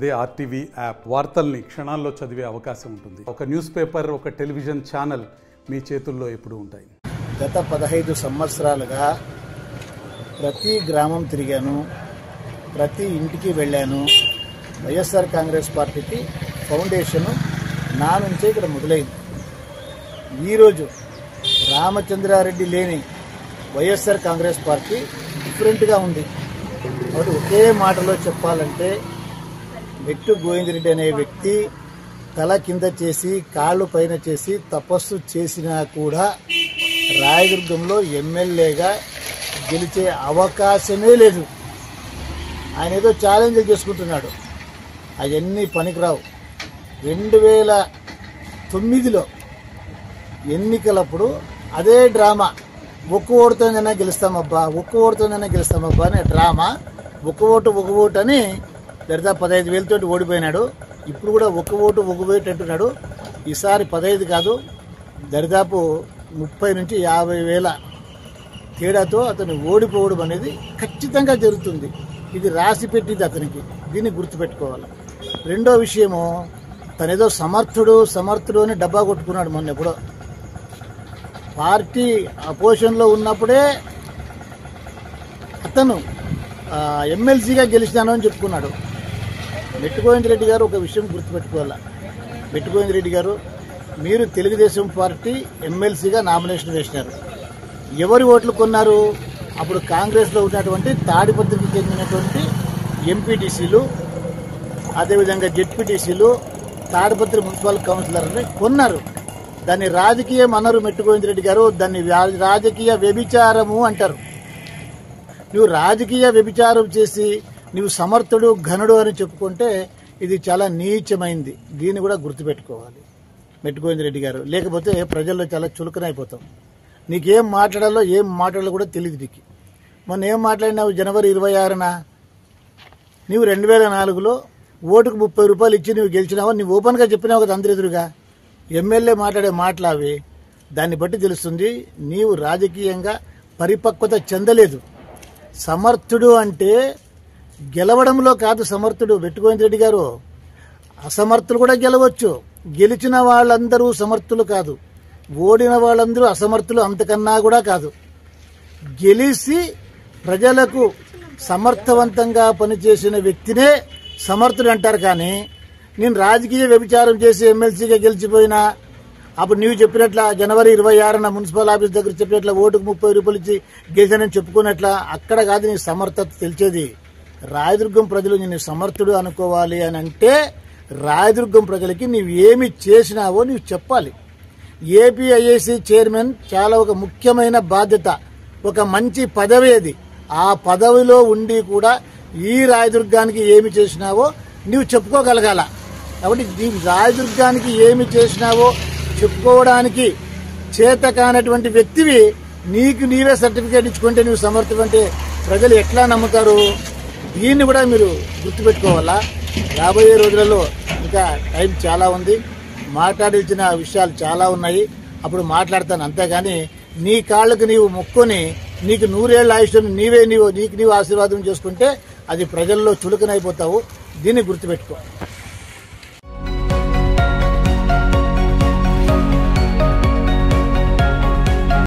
అదే RTV app వార్తల్ని క్షణాల్లో చదివే అవకాశం ఉంటుంది. ఒక న్యూస్ పేపర్, ఒక టెలివిజన్ ఛానల్ మీ చేతుల్లో ఎప్పుడూ ఉంటాయి. గత 15 సంవత్సరాలుగా ప్రతి గ్రామం తిరిగాను, ప్రతి ఇంటికి వెళ్ళాను. వైఎస్ఆర్ కాంగ్రెస్ పార్టీకి ఫౌండేషన్ నా నుంచే ఇక్కడ మొదలైంది. ఈరోజు రామచంద్రారెడ్డి లేని వైఎస్ఆర్ కాంగ్రెస్ పార్టీ డిఫరెంట్గా ఉంది. కాబట్టి ఒకే మాటలో చెప్పాలంటే మెట్టు గోవిందరెడ్డి అనే వ్యక్తి తల కింద చేసి కాళ్ళు పైన చేసి తపస్సు చేసినా కూడా రాయదుర్గంలో ఎమ్మెల్యేగా గెలిచే అవకాశమే లేదు. ఆయన ఏదో ఛాలెంజ్లు చేసుకుంటున్నాడు, అవన్నీ పనికిరావు. 2009లో ఎన్నికలప్పుడు అదే డ్రామా, ఒక్క ఓటుతోనైనా గెలుస్తామబ్బా అనే డ్రామా. ఒక ఓటు అని దరిదాపు 15,000 ఓడిపోయినాడు. ఇప్పుడు కూడా ఒక ఓటు అంటున్నాడు. ఈసారి 15 కాదు, దరిదాపు 30 నుంచి 50,000 తేడాతో అతను ఓడిపోవడం అనేది ఖచ్చితంగా జరుగుతుంది. ఇది రాసి పెట్టింది అతనికి, దీన్ని గుర్తుపెట్టుకోవాలి. రెండో విషయము, తనేదో సమర్థుడు అని డబ్బా కొట్టుకున్నాడు. మొన్న ఎప్పుడో పార్టీ అపోజిషన్లో ఉన్నప్పుడే అతను ఎమ్మెల్సీగా గెలిచినాను అని చెప్పుకున్నాడు. మెట్టు గోవిందరెడ్డి గారు ఒక విషయం గుర్తుపెట్టుకోవాలా. మెట్టు గోవిందరెడ్డి గారు, మీరు తెలుగుదేశం పార్టీ ఎమ్మెల్సీగా నామినేషన్ వేసినారు. ఎవరి ఓట్లు కొన్నారు? అప్పుడు కాంగ్రెస్లో ఉన్నటువంటి తాడిపత్రికి చెందినటువంటి ఎంపీటీసీలు, అదేవిధంగా జెడ్పీటీసీలు, తాడిపత్రి మున్సిపల్ కౌన్సిలర్ని కొన్నారు. దాన్ని రాజకీయం అన్నారు మెట్టు గోవిందరెడ్డి గారు. దాన్ని రాజకీయ వ్యభిచారము అంటారు. నువ్వు రాజకీయ వ్యభిచారం చేసి నువ్వు సమర్థుడు ఘనుడు అని చెప్పుకుంటే ఇది చాలా నీచమైంది. దీన్ని కూడా గుర్తుపెట్టుకోవాలి మెట్టు గోవిందరెడ్డి గారు. లేకపోతే ప్రజల్లో చాలా చులకనైపోతాం. నీకేం మాట్లాడాలో ఏం మాట్లాడాలో కూడా తెలియదు నీకు. మొన్న ఏం మాట్లాడినావు? జనవరి 26న నీవు 2004లో ఓటుకు 30 రూపాయలు ఇచ్చి నువ్వు గెలిచినావు. నువ్వు ఓపెన్గా చెప్పినావు కదా అందరి ఎదురుగా. ఎమ్మెల్యే మాట్లాడే మాటలు అవి. దాన్ని బట్టి తెలుస్తుంది నీవు రాజకీయంగా పరిపక్వత చెందలేదు. సమర్థుడు అంటే గెలవడంలో కాదు సమర్థుడు మెట్టు గోవిందరెడ్డి గారు. అసమర్థులు కూడా గెలవచ్చు. గెలిచిన వాళ్ళందరూ సమర్థులు కాదు, ఓడిన వాళ్ళందరూ అసమర్థులు అంతకన్నా కూడా కాదు. గెలిచి ప్రజలకు సమర్థవంతంగా పనిచేసిన వ్యక్తినే సమర్థుడు అంటారు. కానీ నేను రాజకీయ వ్యభిచారం చేసి ఎమ్మెల్సీగా గెలిచిపోయినా, అప్పుడు నీవు చెప్పినట్ల జనవరి 26న మున్సిపల్ ఆఫీస్ దగ్గర చెప్పినట్ల ఓటుకు 30 రూపాయలు ఇచ్చి గెలిచానని చెప్పుకున్నట్ల అక్కడ కాదు నీ సమర్థత తెలిసేది. రాయదుర్గం ప్రజలు నిన్ను సమర్థుడు అనుకోవాలి అని అంటే రాయదుర్గం ప్రజలకి నీవు ఏమి చేసినావో నీవు చెప్పాలి. ఏపీఐఏసీ చైర్మన్ చాలా ఒక ముఖ్యమైన బాధ్యత, ఒక మంచి పదవి అది. ఆ పదవిలో ఉండి కూడా ఈ రాయదుర్గానికి ఏమి చేసినావో నీవు చెప్పుకోగలగాల. కాబట్టి నీవు రాయదుర్గానికి ఏమి చేసినావో చెప్పుకోవడానికి చేత కానటువంటి వ్యక్తివి నీకు నీవే సర్టిఫికేట్ ఇచ్చుకుంటే నువ్వు సమర్థుడు అంటే ప్రజలు ఎట్లా నమ్ముతారు? దీన్ని కూడా మీరు గుర్తుపెట్టుకోవాలా. రాబోయే రోజులలో ఇంకా టైం చాలా ఉంది, మాట్లాడాల్సిన విషయాలు చాలా ఉన్నాయి. అప్పుడు మాట్లాడతాను. అంతేగాని నీ కాళ్ళకు నీవు మొక్కుని నీకు 100 ఏళ్ల ఆయుష్ను నీకు నీవు ఆశీర్వాదం చేసుకుంటే అది ప్రజల్లో చులకనైపోతావు. దీన్ని గుర్తుపెట్టుకో.